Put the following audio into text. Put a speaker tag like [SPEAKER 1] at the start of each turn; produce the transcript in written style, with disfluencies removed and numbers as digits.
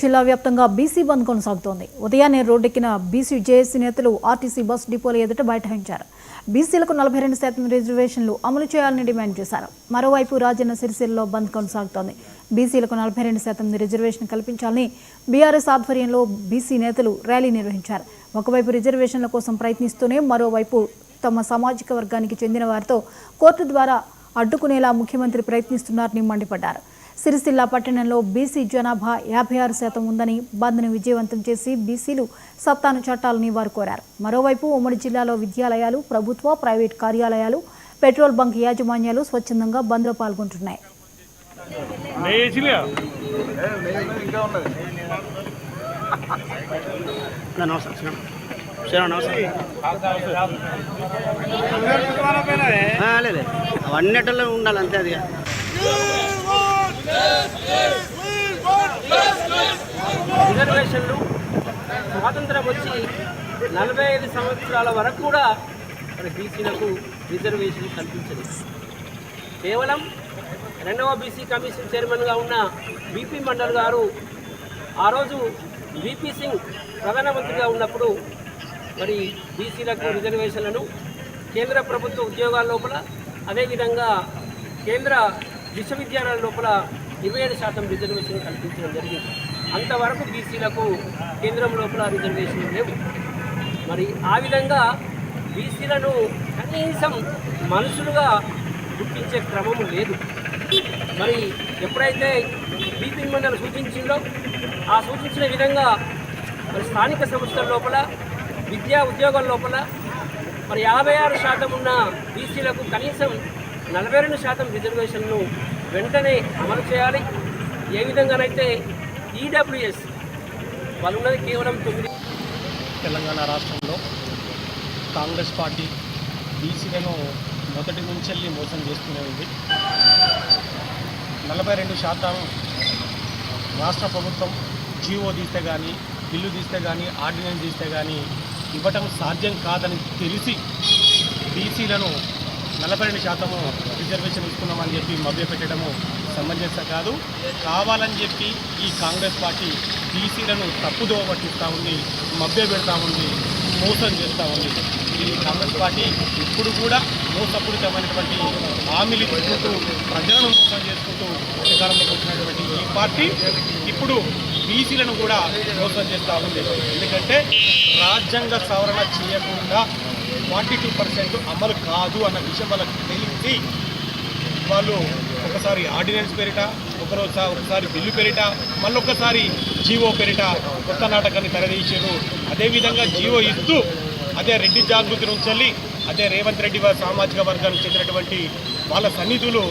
[SPEAKER 1] జిల్లా వ్యాప్తంగా బీసీ బంద్ కొనసాగుతోంది. ఉదయాన్నే రోడ్డెక్కిన బీసీ జేఏసీ నేతలు ఆర్టీసీ బస్ డిపోల ఎదుట బైఠాయించారు. బీసీలకు 42% రిజర్వేషన్లు అమలు చేయాలని డిమాండ్ చేశారు. మరోవైపు రాజన్న సిరిసిల్లలో బంద్ కొనసాగుతోంది. బీసీలకు 42% రిజర్వేషన్ కల్పించాలని బీఆర్ఎస్ ఆధ్వర్యంలో బీసీ నేతలు ర్యాలీ నిర్వహించారు. ఒకవైపు రిజర్వేషన్ల కోసం ప్రయత్నిస్తూనే మరోవైపు తమ సామాజిక వర్గానికి చెందిన వారితో కోర్టు ద్వారా అడ్డుకునేలా ముఖ్యమంత్రి ప్రయత్నిస్తున్నారని మండిపడ్డారు. సిరిసిల్ల పట్టణంలో బీసీ జనాభా 56% ఉందని బంద్ను విజయవంతం చేసి బీసీలు సత్తాను చాటాలని వారు కోరారు. మరోవైపు ఉమ్మడి జిల్లాలో విద్యాలయాలు, ప్రభుత్వ, ప్రైవేట్ కార్యాలయాలు, పెట్రోల్ బంక్ యాజమాన్యాలు స్వచ్ఛందంగా బంద్లో పాల్గొంటున్నాయి.
[SPEAKER 2] అవన్నిటిలో ఉండాలి అంతే. అది
[SPEAKER 3] రిజర్వేషన్లు స్వాతంత్రం వచ్చి 45 సంవత్సరాల వరకు కూడా మన బీసీలకు రిజర్వేషన్ కల్పించలేదు. కేవలం 2వ బీసీ కమిషన్ చైర్మన్గా ఉన్న బీపీ మండల్ గారు ఆ రోజు వీపీ సింగ్ ప్రధానమంత్రిగా ఉన్నప్పుడు మరి బీసీలకు రిజర్వేషన్లను కేంద్ర ప్రభుత్వ ఉద్యోగాల లోపల, అదేవిధంగా కేంద్ర విశ్వవిద్యాలయాల లోపల 27% రిజర్వేషన్ కల్పించడం జరిగింది. అంతవరకు బీసీలకు కేంద్రం లోపల రిజర్వేషన్లు లేవు. మరి ఆ విధంగా బీసీలను కనీసం మనుషులుగా గుర్తించే క్రమము లేదు. మరి ఎప్పుడైతే బీపీ మండలి సూచించిందో ఆ సూచించిన విధంగా మరి స్థానిక సంస్థల లోపల, విద్యా ఉద్యోగాల లోపల మరి 56% ఉన్న బీసీలకు కనీసం 42% రిజర్వేషన్ను వెంటనే అమలు చేయాలి. ఏ విధంగానైతే ఈడబ్ల్యూఎస్ వాళ్ళు ఉన్నది కేవలం 9.
[SPEAKER 4] తెలంగాణ రాష్ట్రంలో కాంగ్రెస్ పార్టీ బీసీలను మొదటి నుంచి మోసం చేస్తూనే ఉంది. 42% రాష్ట్ర ప్రభుత్వం జీవో తీస్తే కానీ, బిల్లు తీస్తే కానీ, ఆర్డినెన్స్ తీస్తే కానీ ఇవ్వటం సాధ్యం కాదని తెలిసి బీసీలను 42% రిజర్వేషన్ ఇస్తున్నామని చెప్పి మభ్యపెట్టడము సమంజసం కాదు. కావాలని చెప్పి ఈ కాంగ్రెస్ పార్టీ బీసీలను తప్పుదోవ పట్టిస్తూ ఉంది, మభ్య పెడతా ఉంది, మోసం చేస్తూ ఉంది. ఈ కాంగ్రెస్ పార్టీ ఇప్పుడు కూడా మోసపూరితమైనటువంటి హామీలు ఇచ్చుకుంటూ ప్రజలను మోసం చేసుకుంటూ అధికారంలోకి వచ్చినటువంటి ఈ పార్టీ ఇప్పుడు బీసీలను కూడా మోసం చేస్తూ ఉంది. ఎందుకంటే రాజ్యాంగ సవరణ చేయకుండా 42% అమలు కాదు అన్న విషయం వాళ్ళకి తెలిసి వాళ్ళు ఒకసారి ఆర్డినెన్స్ పేరిట, ఒకసారి బిల్లు పేరిట, మళ్ళొక్కసారి జీవో పేరిట కొత్త నాటకాన్ని తెరదీశారు. అదేవిధంగా జీవో ఇస్తూ అదే రెడ్డి జాగృతి నుంచి అదే రేవంత్ రెడ్డి సామాజిక వర్గానికి చెందినటువంటి వాళ్ళ సన్నిధులు